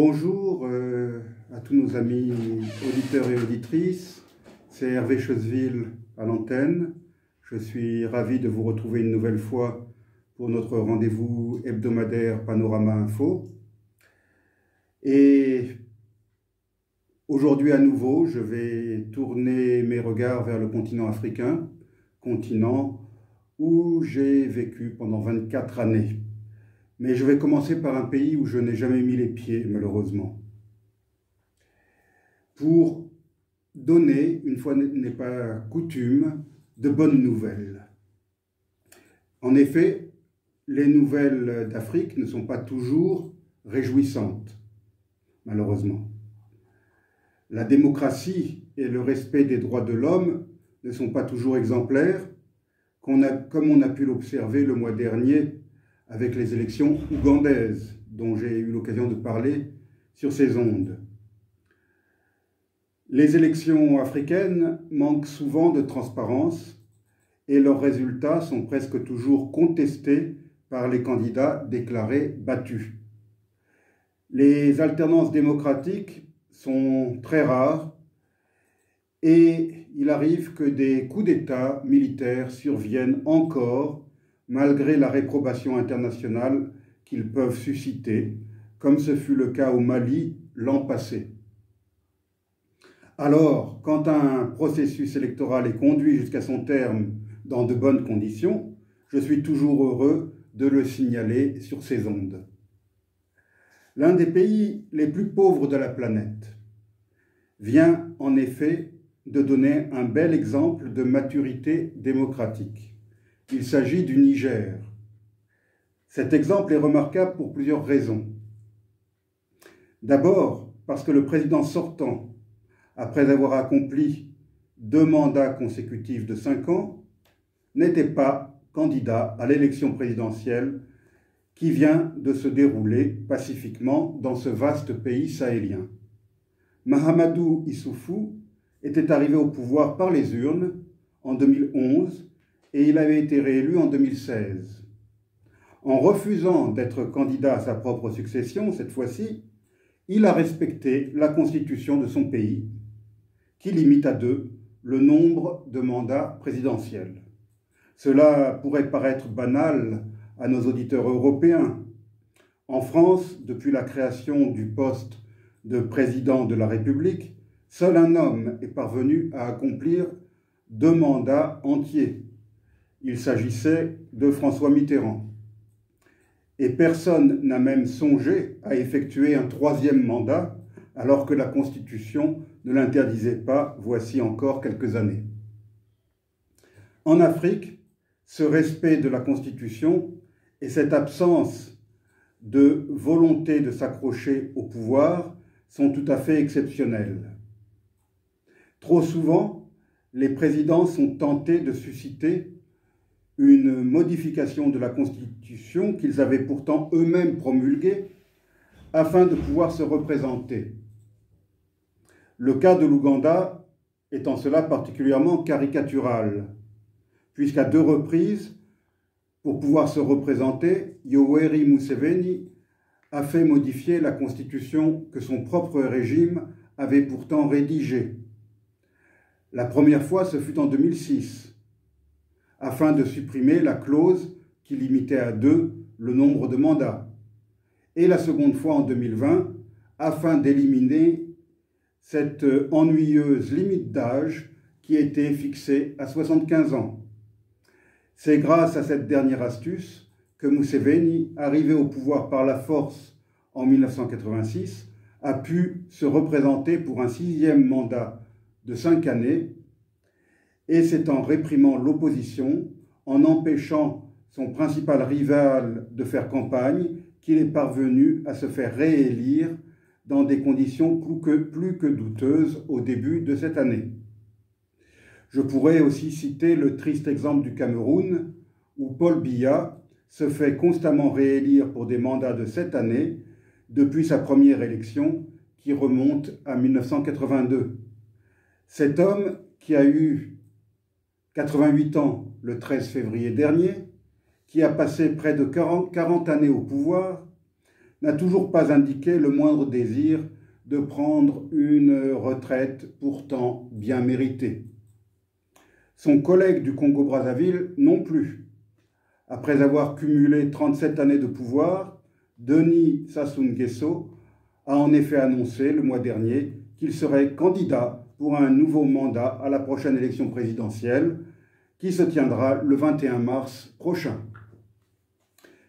Bonjour à tous nos amis auditeurs et auditrices. C'est Hervé Choseville à l'antenne. Je suis ravi de vous retrouver une nouvelle fois pour notre rendez-vous hebdomadaire Panorama Info. Et aujourd'hui à nouveau, je vais tourner mes regards vers le continent africain, continent où j'ai vécu pendant 24 années. Mais je vais commencer par un pays où je n'ai jamais mis les pieds, malheureusement. Pour donner, une fois n'est pas coutume, de bonnes nouvelles. En effet, les nouvelles d'Afrique ne sont pas toujours réjouissantes, malheureusement. La démocratie et le respect des droits de l'homme ne sont pas toujours exemplaires, comme on a pu l'observer le mois dernier avec les élections ougandaises, dont j'ai eu l'occasion de parler sur ces ondes. Les élections africaines manquent souvent de transparence et leurs résultats sont presque toujours contestés par les candidats déclarés battus. Les alternances démocratiques sont très rares et il arrive que des coups d'État militaires surviennent encore malgré la réprobation internationale qu'ils peuvent susciter, comme ce fut le cas au Mali l'an passé. Alors, quand un processus électoral est conduit jusqu'à son terme dans de bonnes conditions, je suis toujours heureux de le signaler sur ces ondes. L'un des pays les plus pauvres de la planète vient en effet de donner un bel exemple de maturité démocratique. Il s'agit du Niger. Cet exemple est remarquable pour plusieurs raisons. D'abord, parce que le président sortant, après avoir accompli 2 mandats consécutifs de 5 ans, n'était pas candidat à l'élection présidentielle qui vient de se dérouler pacifiquement dans ce vaste pays sahélien. Mahamadou Issoufou était arrivé au pouvoir par les urnes en 2011 et il avait été réélu en 2016. En refusant d'être candidat à sa propre succession, cette fois-ci, il a respecté la constitution de son pays, qui limite à 2 le nombre de mandats présidentiels. Cela pourrait paraître banal à nos auditeurs européens. En France, depuis la création du poste de président de la République, seul un homme est parvenu à accomplir 2 mandats entiers. Il s'agissait de François Mitterrand. Et personne n'a même songé à effectuer un 3e mandat, alors que la Constitution ne l'interdisait pas voici encore quelques années. En Afrique, ce respect de la Constitution et cette absence de volonté de s'accrocher au pouvoir sont tout à fait exceptionnels. Trop souvent, les présidents sont tentés de susciter une modification de la Constitution qu'ils avaient pourtant eux-mêmes promulguée afin de pouvoir se représenter. Le cas de l'Ouganda est en cela particulièrement caricatural, puisqu'à 2 reprises, pour pouvoir se représenter, Yoweri Museveni a fait modifier la Constitution que son propre régime avait pourtant rédigée. La première fois, ce fut en 2006, afin de supprimer la clause qui limitait à 2 le nombre de mandats. Et la seconde fois en 2020, afin d'éliminer cette ennuyeuse limite d'âge qui était fixée à 75 ans. C'est grâce à cette dernière astuce que Museveni, arrivé au pouvoir par la force en 1986, a pu se représenter pour un 6e mandat de 5 années, et c'est en réprimant l'opposition, en empêchant son principal rival de faire campagne, qu'il est parvenu à se faire réélire dans des conditions plus que douteuses au début de cette année. Je pourrais aussi citer le triste exemple du Cameroun, où Paul Biya se fait constamment réélire pour des mandats de 7 années depuis sa première élection qui remonte à 1982. Cet homme, qui a eu 88 ans le 13 février dernier, qui a passé près de 40 années au pouvoir, n'a toujours pas indiqué le moindre désir de prendre une retraite pourtant bien méritée. Son collègue du Congo-Brazzaville non plus. Après avoir cumulé 37 années de pouvoir, Denis Sassou Nguesso a en effet annoncé le mois dernier qu'il serait candidat pour un nouveau mandat à la prochaine élection présidentielle qui se tiendra le 21 mars prochain.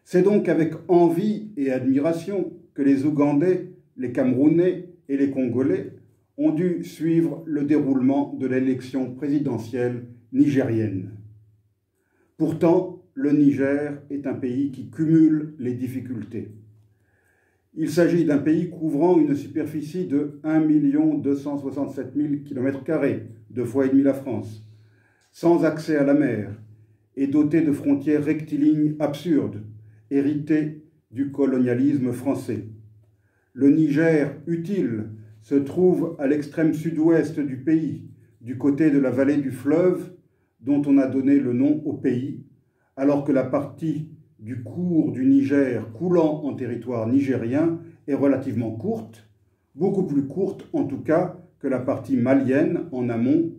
C'est donc avec envie et admiration que les Ougandais, les Camerounais et les Congolais ont dû suivre le déroulement de l'élection présidentielle nigérienne. Pourtant, le Niger est un pays qui cumule les difficultés. Il s'agit d'un pays couvrant une superficie de 1 267 000 km², deux fois et demi la France, sans accès à la mer et doté de frontières rectilignes absurdes, héritées du colonialisme français. Le Niger, utile, se trouve à l'extrême sud-ouest du pays, du côté de la vallée du fleuve dont on a donné le nom au pays, alors que la partie du cours du Niger coulant en territoire nigérien est relativement courte, beaucoup plus courte en tout cas que la partie malienne en amont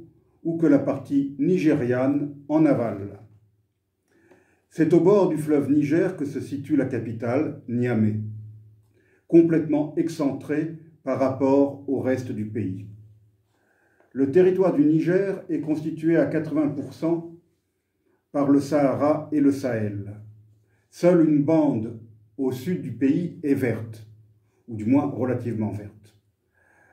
ou que la partie nigériane en aval. C'est au bord du fleuve Niger que se situe la capitale, Niamey, complètement excentrée par rapport au reste du pays. Le territoire du Niger est constitué à 80% par le Sahara et le Sahel. Seule une bande au sud du pays est verte, ou du moins relativement verte.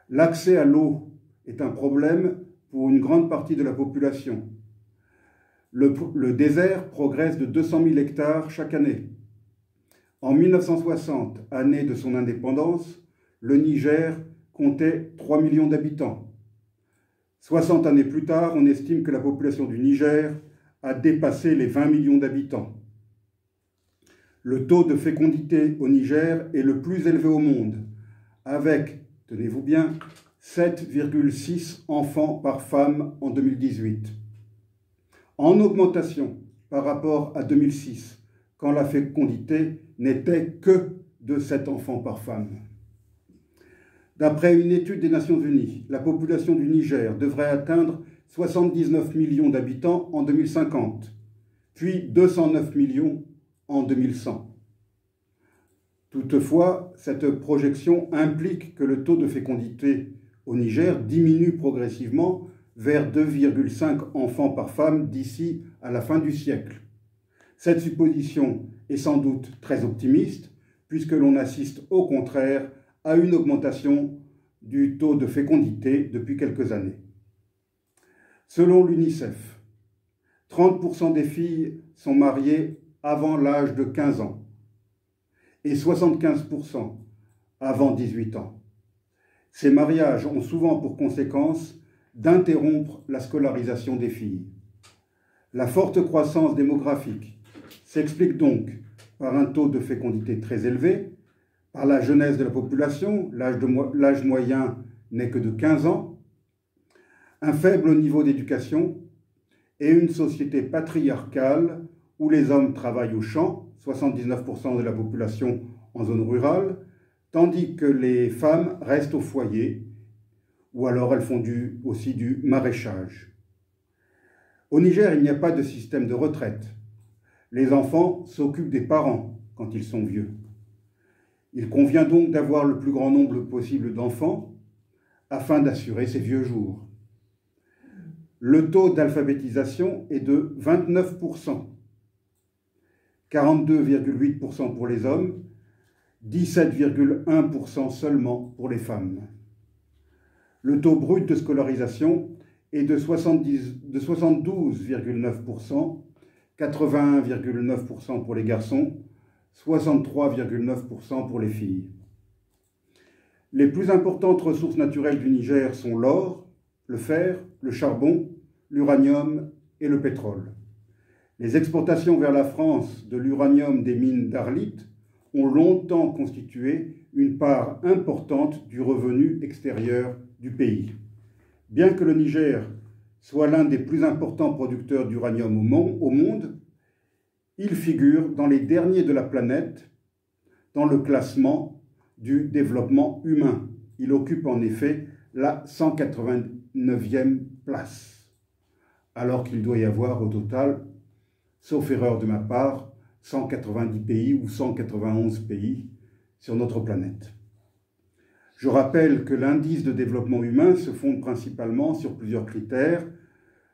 L'accès à l'eau est un problème pour une grande partie de la population. Le désert progresse de 200 000 hectares chaque année. En 1960, année de son indépendance, le Niger comptait 3 millions d'habitants. 60 années plus tard, on estime que la population du Niger a dépassé les 20 millions d'habitants. Le taux de fécondité au Niger est le plus élevé au monde, avec, tenez-vous bien, 7,6 enfants par femme en 2018. En augmentation par rapport à 2006, quand la fécondité n'était que de 7 enfants par femme. D'après une étude des Nations Unies, la population du Niger devrait atteindre 79 millions d'habitants en 2050, puis 209 millions en 2100. Toutefois, cette projection implique que le taux de fécondité au Niger diminue progressivement vers 2,5 enfants par femme d'ici à la fin du siècle. Cette supposition est sans doute très optimiste, puisque l'on assiste au contraire à une augmentation du taux de fécondité depuis quelques années. Selon l'UNICEF, 30% des filles sont mariées avant l'âge de 15 ans et 75% avant 18 ans. Ces mariages ont souvent pour conséquence d'interrompre la scolarisation des filles. La forte croissance démographique s'explique donc par un taux de fécondité très élevé, par la jeunesse de la population, l'âge moyen n'est que de 15 ans, un faible niveau d'éducation et une société patriarcale où les hommes travaillent au champ, 79% de la population en zone rurale, tandis que les femmes restent au foyer, ou alors elles font aussi du maraîchage. Au Niger, il n'y a pas de système de retraite. Les enfants s'occupent des parents quand ils sont vieux. Il convient donc d'avoir le plus grand nombre possible d'enfants afin d'assurer ces vieux jours. Le taux d'alphabétisation est de 29%, 42,8% pour les hommes, 17,1% seulement pour les femmes. Le taux brut de scolarisation est de 72,9%, 81,9% pour les garçons, 63,9% pour les filles. Les plus importantes ressources naturelles du Niger sont l'or, le fer, le charbon, l'uranium et le pétrole. Les exportations vers la France de l'uranium des mines d'Arlit ont longtemps constitué une part importante du revenu extérieur du pays. Bien que le Niger soit l'un des plus importants producteurs d'uranium au monde, il figure dans les derniers de la planète dans le classement du développement humain. Il occupe en effet la 189e place, alors qu'il doit y avoir au total, sauf erreur de ma part, 190 pays ou 191 pays sur notre planète. Je rappelle que l'indice de développement humain se fonde principalement sur plusieurs critères: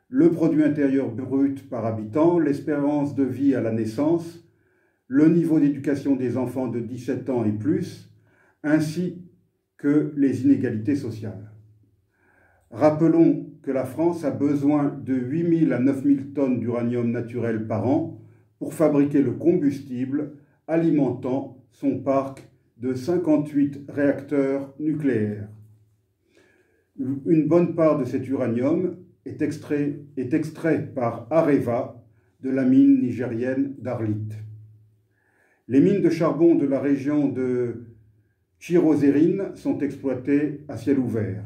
le produit intérieur brut par habitant, l'espérance de vie à la naissance, le niveau d'éducation des enfants de 17 ans et plus, ainsi que les inégalités sociales. Rappelons que la France a besoin de 8 000 à 9 000 tonnes d'uranium naturel par an pour fabriquer le combustible alimentant son parc de 58 réacteurs nucléaires. Une bonne part de cet uranium est extrait par Areva de la mine nigérienne d'Arlit. Les mines de charbon de la région de Chirozérine sont exploitées à ciel ouvert.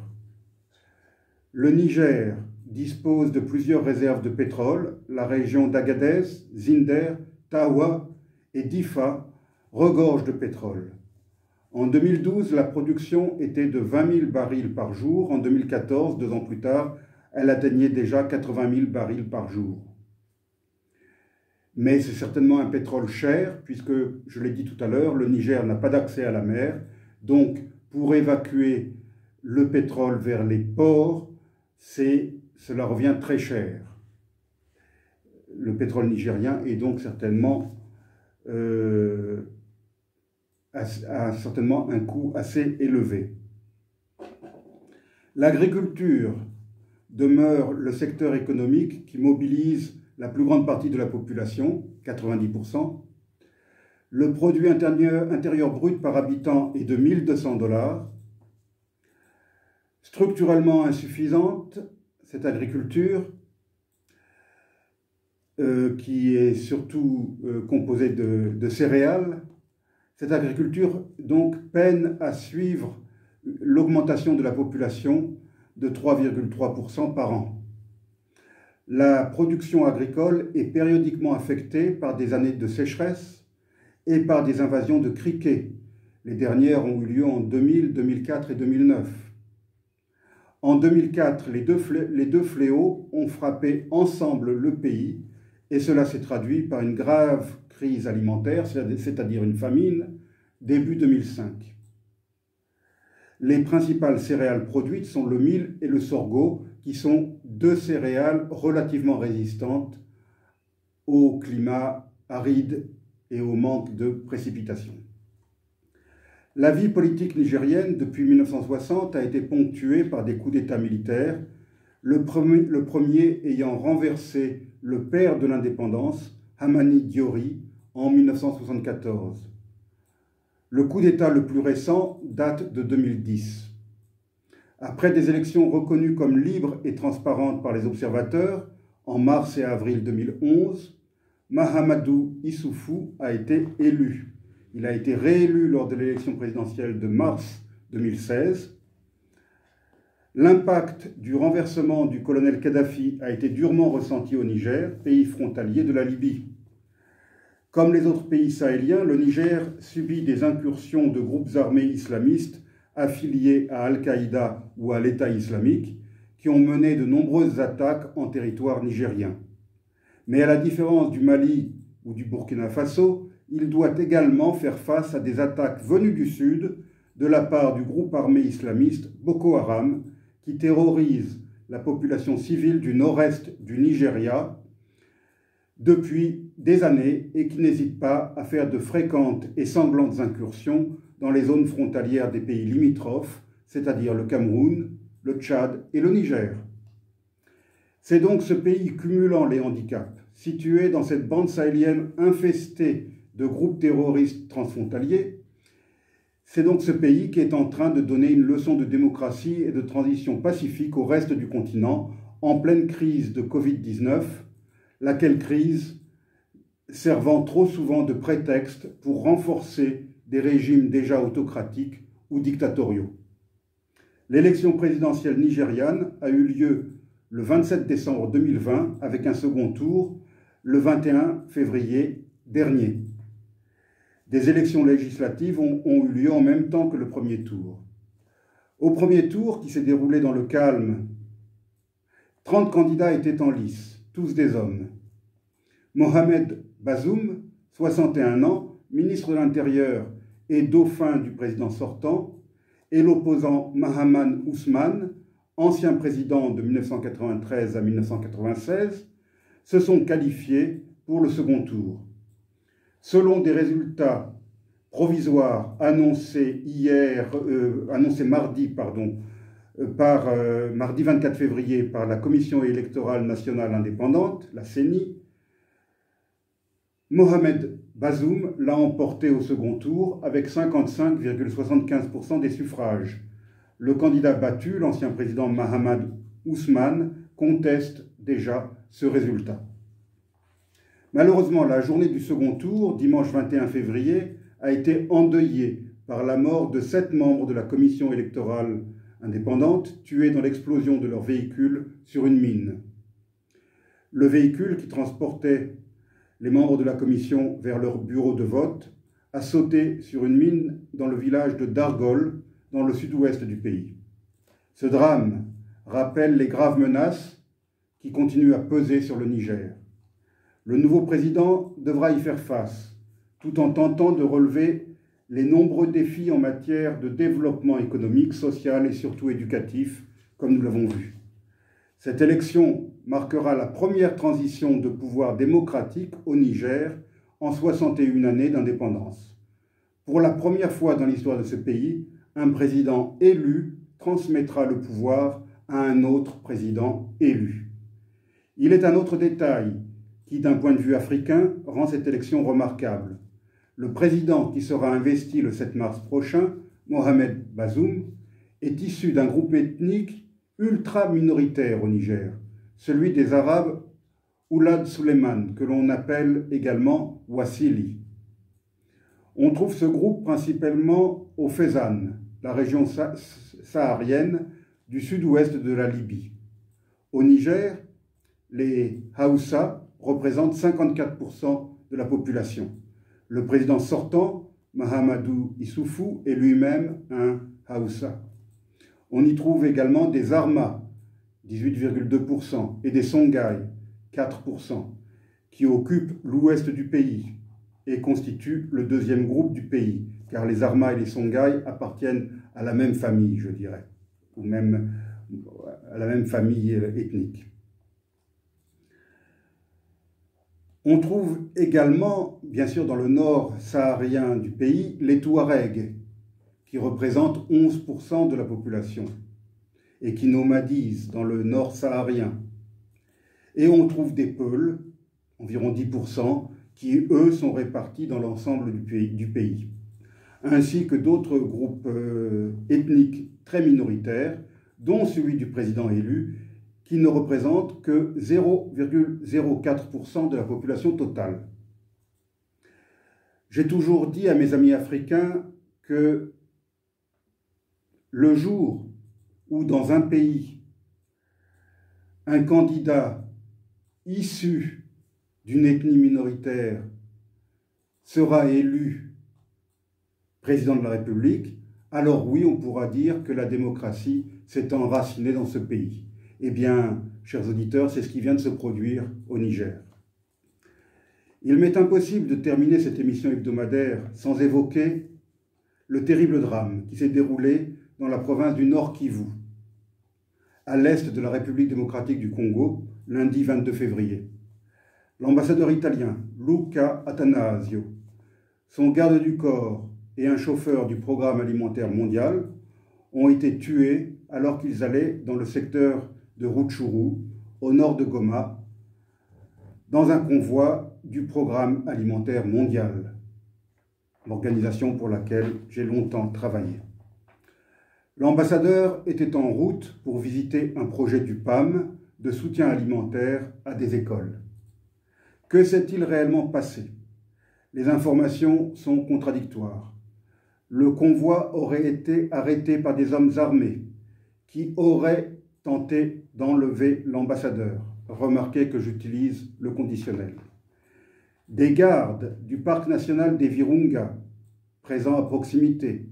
Le Niger dispose de plusieurs réserves de pétrole. La région d'Agadez, Zinder, Tawa et Difa regorge de pétrole. En 2012, la production était de 20 000 barils par jour. En 2014, 2 ans plus tard, elle atteignait déjà 80 000 barils par jour. Mais c'est certainement un pétrole cher, puisque, je l'ai dit tout à l'heure, le Niger n'a pas d'accès à la mer. Donc, pour évacuer le pétrole vers les ports, cela revient très cher. Le pétrole nigérien est donc certainement, a certainement un coût assez élevé. L'agriculture demeure le secteur économique qui mobilise la plus grande partie de la population, 90%. Le produit intérieur brut par habitant est de 1 200 $. Structurellement insuffisante, cette agriculture, qui est surtout composée de céréales, cette agriculture donc peine à suivre l'augmentation de la population de 3,3% par an. La production agricole est périodiquement affectée par des années de sécheresse et par des invasions de criquets. Les dernières ont eu lieu en 2000, 2004 et 2009. En 2004, les deux fléaux ont frappé ensemble le pays et cela s'est traduit par une grave crise alimentaire, c'est-à-dire une famine, début 2005. Les principales céréales produites sont le mil et le sorgho, qui sont 2 céréales relativement résistantes au climat aride et au manque de précipitations. La vie politique nigérienne depuis 1960 a été ponctuée par des coups d'État militaires, le premier ayant renversé le père de l'indépendance, Hamani Diori, en 1974. Le coup d'État le plus récent date de 2010. Après des élections reconnues comme libres et transparentes par les observateurs, en mars et avril 2011, Mahamadou Issoufou a été élu. Il a été réélu lors de l'élection présidentielle de mars 2016. L'impact du renversement du colonel Kadhafi a été durement ressenti au Niger, pays frontalier de la Libye. Comme les autres pays sahéliens, le Niger subit des incursions de groupes armés islamistes affiliés à Al-Qaïda ou à l'État islamique, qui ont mené de nombreuses attaques en territoire nigérien. Mais à la différence du Mali ou du Burkina Faso, il doit également faire face à des attaques venues du sud de la part du groupe armé islamiste Boko Haram, qui terrorise la population civile du nord-est du Nigeria depuis des années et qui n'hésite pas à faire de fréquentes et sanglantes incursions dans les zones frontalières des pays limitrophes, c'est-à-dire le Cameroun, le Tchad et le Niger. C'est donc ce pays cumulant les handicaps, situé dans cette bande sahélienne infestée de groupes terroristes transfrontaliers, c'est donc ce pays qui est en train de donner une leçon de démocratie et de transition pacifique au reste du continent, en pleine crise de Covid-19, laquelle crise servant trop souvent de prétexte pour renforcer des régimes déjà autocratiques ou dictatoriaux. L'élection présidentielle nigériane a eu lieu le 27 décembre 2020 avec un second tour le 21 février dernier. Des élections législatives ont eu lieu en même temps que le premier tour. Au premier tour, qui s'est déroulé dans le calme, 30 candidats étaient en lice, tous des hommes. Mohamed Bazoum, 61 ans, ministre de l'Intérieur et dauphin du président sortant, et l'opposant Mahaman Ousmane, ancien président de 1993 à 1996, se sont qualifiés pour le second tour. Selon des résultats provisoires annoncés mardi 24 février par la Commission électorale nationale indépendante, la CENI, Mohamed Bazoum l'a emporté au second tour avec 55,75% des suffrages. Le candidat battu, l'ancien président Mahaman Ousmane, conteste déjà ce résultat. Malheureusement, la journée du second tour, dimanche 21 février, a été endeuillée par la mort de 7 membres de la commission électorale indépendante, tués dans l'explosion de leur véhicule sur une mine. Le véhicule qui transportait les membres de la commission vers leur bureau de vote a sauté sur une mine dans le village de Dargol, dans le sud-ouest du pays. Ce drame rappelle les graves menaces qui continuent à peser sur le Niger. Le nouveau président devra y faire face, tout en tentant de relever les nombreux défis en matière de développement économique, social et surtout éducatif, comme nous l'avons vu. Cette élection marquera la première transition de pouvoir démocratique au Niger en 61 années d'indépendance. Pour la première fois dans l'histoire de ce pays, un président élu transmettra le pouvoir à un autre président élu. Il est un autre détail qui, d'un point de vue africain, rend cette élection remarquable. Le président qui sera investi le 7 mars prochain, Mohamed Bazoum, est issu d'un groupe ethnique ultra-minoritaire au Niger, celui des Arabes Oulad Suleiman, que l'on appelle également Wassili. On trouve ce groupe principalement au Fezzan, la région saharienne du sud-ouest de la Libye. Au Niger, les Haoussa représentent 54% de la population. Le président sortant, Mahamadou Issoufou, est lui-même un Haoussa. On y trouve également des Arma, 18,2%, et des Songhai, 4%, qui occupent l'ouest du pays et constituent le deuxième groupe du pays, car les Arma et les Songhai appartiennent à la même famille, je dirais, ou même à la même famille ethnique. On trouve également, bien sûr, dans le nord saharien du pays, les Touaregs, qui représentent 11% de la population et qui nomadisent dans le nord saharien. Et on trouve des Peuls, environ 10%, qui, eux, sont répartis dans l'ensemble du pays, ainsi que d'autres groupes ethniques très minoritaires, dont celui du président élu, qui ne représente que 0,04% de la population totale. J'ai toujours dit à mes amis africains que le jour où dans un pays, un candidat issu d'une ethnie minoritaire sera élu président de la République, alors oui, on pourra dire que la démocratie s'est enracinée dans ce pays. Eh bien, chers auditeurs, c'est ce qui vient de se produire au Niger. Il m'est impossible de terminer cette émission hebdomadaire sans évoquer le terrible drame qui s'est déroulé dans la province du Nord Kivu, à l'est de la République démocratique du Congo, lundi 22 février. L'ambassadeur italien Luca Attanasio, son garde du corps et un chauffeur du Programme alimentaire mondial ont été tués alors qu'ils allaient dans le secteur de Rutshuru, au nord de Goma, dans un convoi du Programme alimentaire mondial, l'organisation pour laquelle j'ai longtemps travaillé. L'ambassadeur était en route pour visiter un projet du PAM de soutien alimentaire à des écoles. Que s'est-il réellement passé? Les informations sont contradictoires. Le convoi aurait été arrêté par des hommes armés qui auraient tenté d'enlever l'ambassadeur. Remarquez que j'utilise le conditionnel. Des gardes du parc national des Virunga présent à proximité,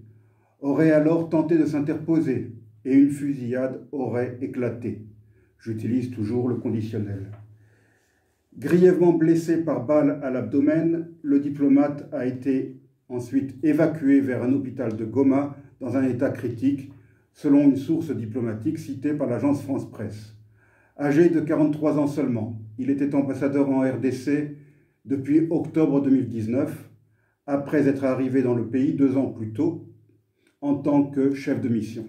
auraient alors tenté de s'interposer et une fusillade aurait éclaté. J'utilise toujours le conditionnel. Grièvement blessé par balle à l'abdomen, le diplomate a été ensuite évacué vers un hôpital de Goma dans un état critique, selon une source diplomatique citée par l'agence France-Presse. Âgé de 43 ans seulement, il était ambassadeur en RDC depuis octobre 2019, après être arrivé dans le pays 2 ans plus tôt en tant que chef de mission.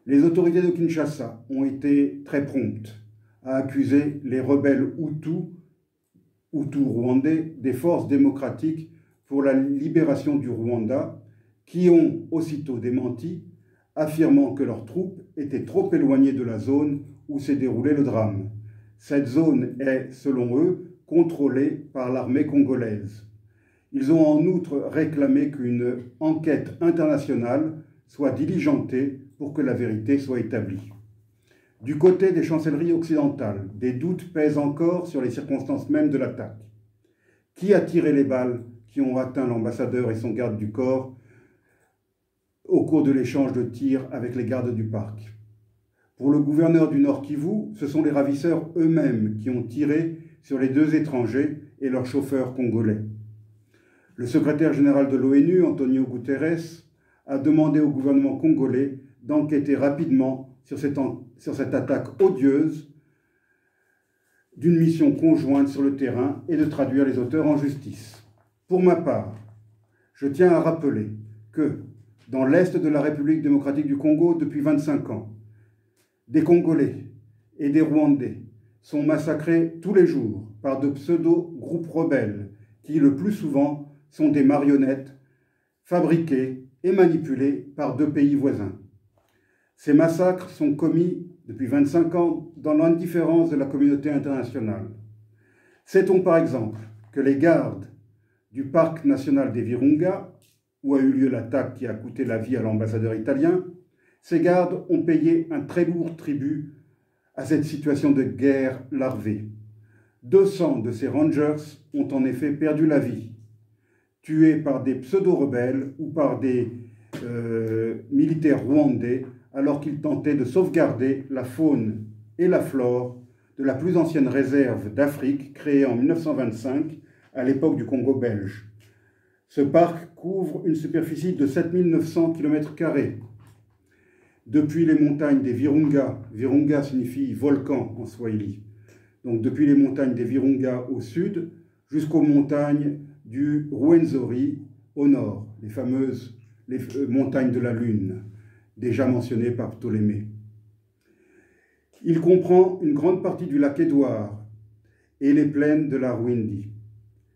Les autorités de Kinshasa ont été très promptes à accuser les rebelles Hutus rwandais des forces démocratiques pour la libération du Rwanda, qui ont aussitôt démenti, affirmant que leurs troupes étaient trop éloignées de la zone où s'est déroulé le drame. Cette zone est, selon eux, contrôlée par l'armée congolaise. Ils ont en outre réclamé qu'une enquête internationale soit diligentée pour que la vérité soit établie. Du côté des chancelleries occidentales, des doutes pèsent encore sur les circonstances mêmes de l'attaque. Qui a tiré les balles qui ont atteint l'ambassadeur et son garde du corps au cours de l'échange de tirs avec les gardes du parc? Pour le gouverneur du Nord Kivu, ce sont les ravisseurs eux-mêmes qui ont tiré sur les 2 étrangers et leur chauffeur congolais. Le secrétaire général de l'ONU, Antonio Guterres, a demandé au gouvernement congolais d'enquêter rapidement sur cette attaque odieuse d'une mission conjointe sur le terrain et de traduire les auteurs en justice. Pour ma part, je tiens à rappeler que, dans l'est de la République démocratique du Congo depuis 25 ans, des Congolais et des Rwandais sont massacrés tous les jours par de pseudo-groupes rebelles qui, le plus souvent, sont des marionnettes fabriquées et manipulées par 2 pays voisins. Ces massacres sont commis depuis 25 ans dans l'indifférence de la communauté internationale. Sait-on par exemple que les gardes du parc national des Virunga, où a eu lieu l'attaque qui a coûté la vie à l'ambassadeur italien, ces gardes ont payé un très lourd tribut à cette situation de guerre larvée. 200 de ces rangers ont en effet perdu la vie, tués par des pseudo-rebelles ou par des militaires rwandais alors qu'ils tentaient de sauvegarder la faune et la flore de la plus ancienne réserve d'Afrique créée en 1925 à l'époque du Congo belge. Ce parc couvre une superficie de 7900 km². Depuis les montagnes des Virunga, Virunga signifie volcan en swahili, donc depuis les montagnes des Virunga au sud jusqu'aux montagnes du Rwenzori au nord, les fameuses montagnes de la Lune, déjà mentionnées par Ptolémée. Il comprend une grande partie du lac Édouard et les plaines de la Rwindi.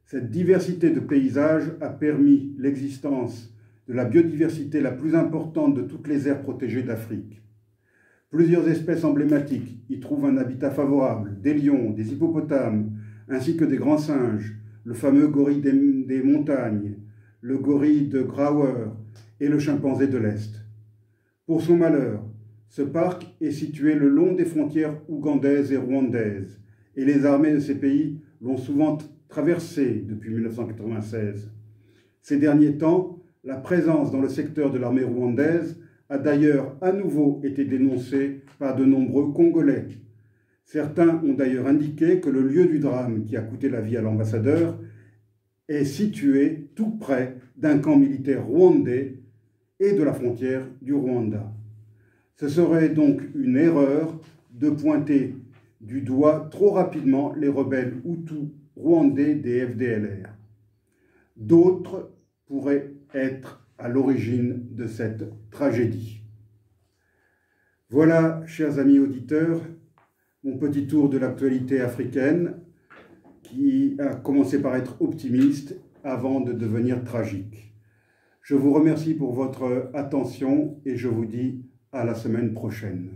Cette diversité de paysages a permis l'existence de la biodiversité la plus importante de toutes les aires protégées d'Afrique. Plusieurs espèces emblématiques y trouvent un habitat favorable, des lions, des hippopotames, ainsi que des grands singes, le fameux gorille des montagnes, le gorille de Grauer et le chimpanzé de l'Est. Pour son malheur, ce parc est situé le long des frontières ougandaises et rwandaises, et les armées de ces pays l'ont souvent traversé depuis 1996. Ces derniers temps, la présence dans le secteur de l'armée rwandaise a d'ailleurs à nouveau été dénoncée par de nombreux Congolais. Certains ont d'ailleurs indiqué que le lieu du drame qui a coûté la vie à l'ambassadeur est situé tout près d'un camp militaire rwandais et de la frontière du Rwanda. Ce serait donc une erreur de pointer du doigt trop rapidement les rebelles Hutus rwandais des FDLR. D'autres pourraient être à l'origine de cette tragédie. Voilà, chers amis auditeurs, mon petit tour de l'actualité africaine qui a commencé par être optimiste avant de devenir tragique. Je vous remercie pour votre attention et je vous dis à la semaine prochaine.